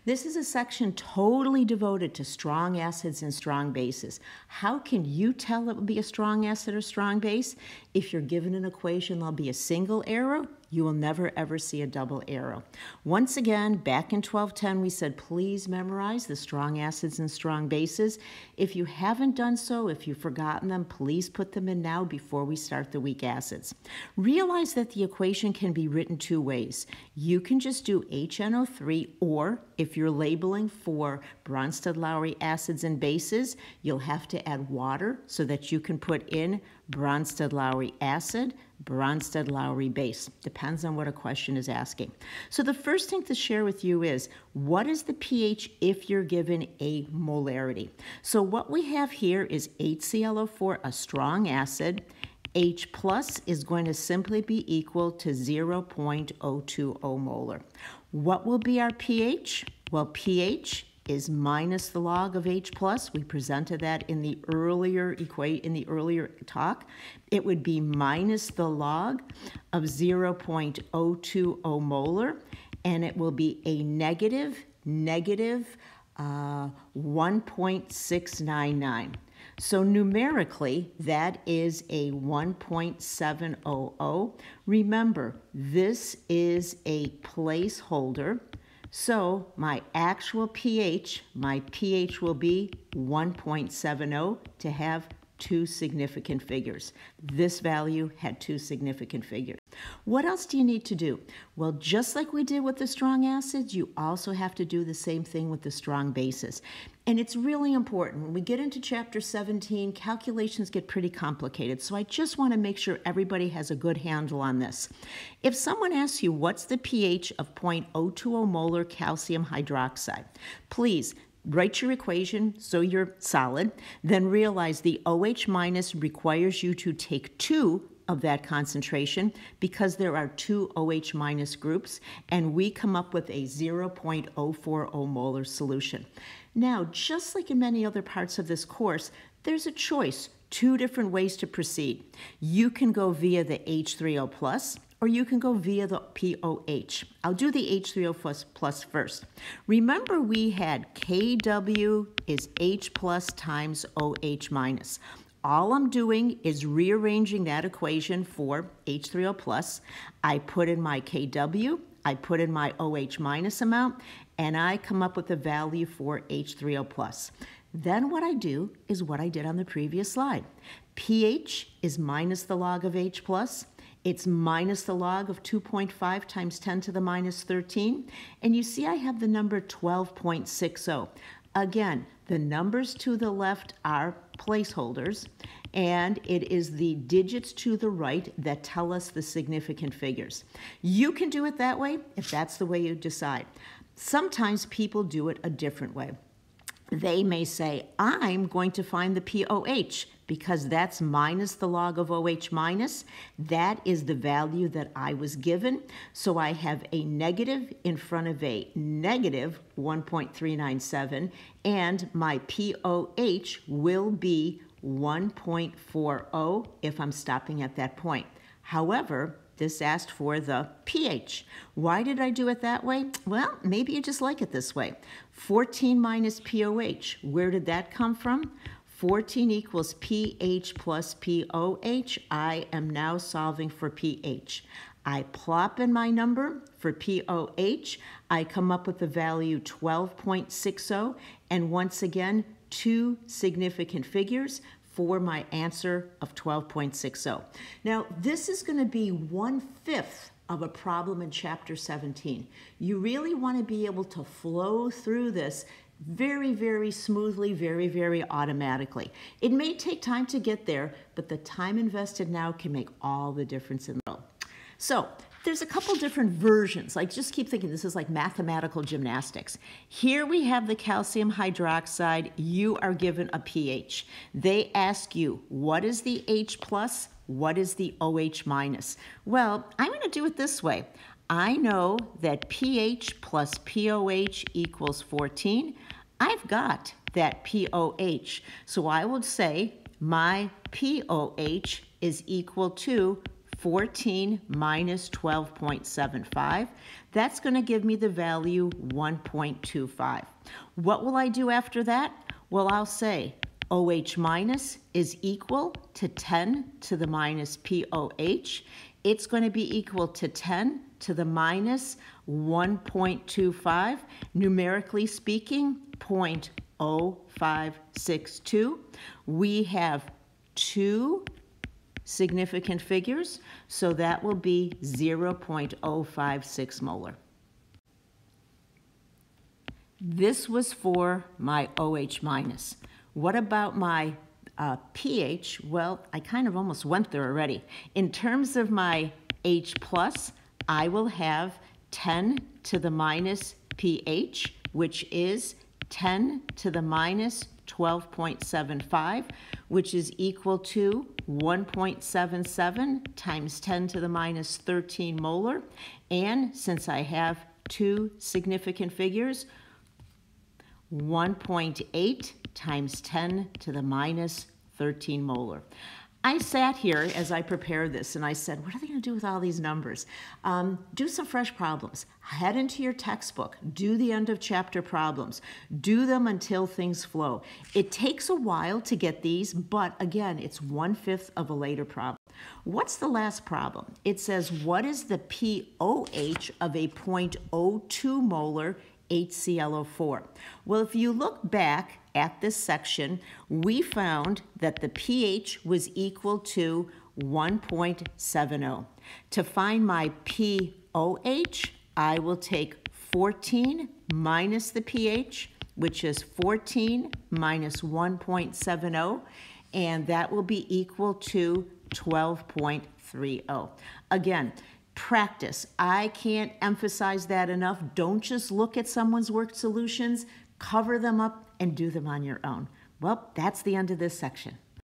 This is a section totally devoted to strong acids and strong bases. How can you tell it will be a strong acid or strong base? If you're given an equation, there'll be a single arrow. You will never ever see a double arrow. Once again, back in 1210, we said please memorize the strong acids and strong bases. If you haven't done so, if you've forgotten them, please put them in now before we start the weak acids. Realize that the equation can be written two ways. You can just do HNO3, or if you're labeling for Bronsted-Lowry acids and bases, you'll have to add water so that you can put in Bronsted-Lowry acid, Bronsted-Lowry base. Depends on what a question is asking. So the first thing to share with you is, what is the pH if you're given a molarity? So what we have here is HClO4, a strong acid. H plus is going to simply be equal to 0.020 molar. What will be our pH? Well, pH is minus the log of H plus. We presented that in the earlier talk. It would be minus the log of 0.020 molar, and it will be a negative 1.699. So numerically, that is a 1.700. Remember, this is a placeholder. So my actual pH, will be 1.70 to have two significant figures. This value had two significant figures. What else do you need to do? Well, just like we did with the strong acids, you also have to do the same thing with the strong bases. And it's really important. When we get into chapter 17, calculations get pretty complicated. So I just want to make sure everybody has a good handle on this. If someone asks you what's the pH of 0.020 molar calcium hydroxide, please write your equation so you're solid, then realize the OH minus requires you to take 2 of that concentration because there are 2 OH minus groups, and we come up with a 0.040 molar solution. Now, just like in many other parts of this course, there's a choice, 2 different ways to proceed. You can go via the H3O plus, or you can go via the POH. I'll do the H3O plus first. Remember, we had Kw is H plus times OH minus. All I'm doing is rearranging that equation for H3O plus. I put in my Kw, I put in my OH minus amount, and I come up with a value for H3O plus. Then what I do is what I did on the previous slide. pH is minus the log of H plus. It's minus the log of 2.5 times 10 to the minus 13. And you see I have the number 12.60. Again, the numbers to the left are placeholders, and it is the digits to the right that tell us the significant figures. You can do it that way if that's the way you decide. Sometimes people do it a different way. They may say, I'm going to find the POH because that's minus the log of OH minus. That is the value that I was given. So I have a negative in front of a negative 1.397, and my POH will be 1.40 if I'm stopping at that point. However, this asked for the pH. Why did I do it that way? Well, maybe you just like it this way. 14 minus POH, where did that come from? 14 equals pH plus POH. I am now solving for pH. I plop in my number for POH. I come up with the value 12.60, and once again, 2 significant figures for my answer of 12.60. Now, this is going to be 1/5 of a problem in chapter 17. You really want to be able to flow through this very, very smoothly, very, very automatically. It may take time to get there, but the time invested now can make all the difference in the world. So there's a couple different versions. Like, just keep thinking this is like mathematical gymnastics. Here we have the calcium hydroxide. You are given a pH. They ask you, what is the H plus? What is the OH minus? Well, I'm going to do it this way. I know that pH plus POH equals 14. I've got that POH. So I would say my POH is equal to 14 minus 12.75. That's going to give me the value 1.25. What will I do after that? Well, I'll say OH minus is equal to 10 to the minus POH. It's going to be equal to 10 to the minus 1.25. Numerically speaking, 0.0562. We have two significant figures, so that will be 0.056 molar. This was for my OH minus. What about my pH? Well, I kind of almost went there already. In terms of my H plus, I will have 10 to the minus pH, which is 10 to the minus 12.75, which is equal to 1.77 times 10 to the minus 13 molar. And since I have two significant figures, 1.8 times 10 to the minus 13 molar. I sat here as I prepared this and I said, what are they going to do with all these numbers? Do some fresh problems. Head into your textbook. Do the end of chapter problems. Do them until things flow. It takes a while to get these, but again, it's 1/5 of a later problem. What's the last problem? It says, what is the pOH of a 0.02 molar HClO4? Well, if you look back at this section, we found that the pH was equal to 1.70. To find my pOH, I will take 14 minus the pH, which is 14 minus 1.70, and that will be equal to 12.30. Again, practice. I can't emphasize that enough. Don't just look at someone's worked solutions, cover them up, and do them on your own. Well, that's the end of this section.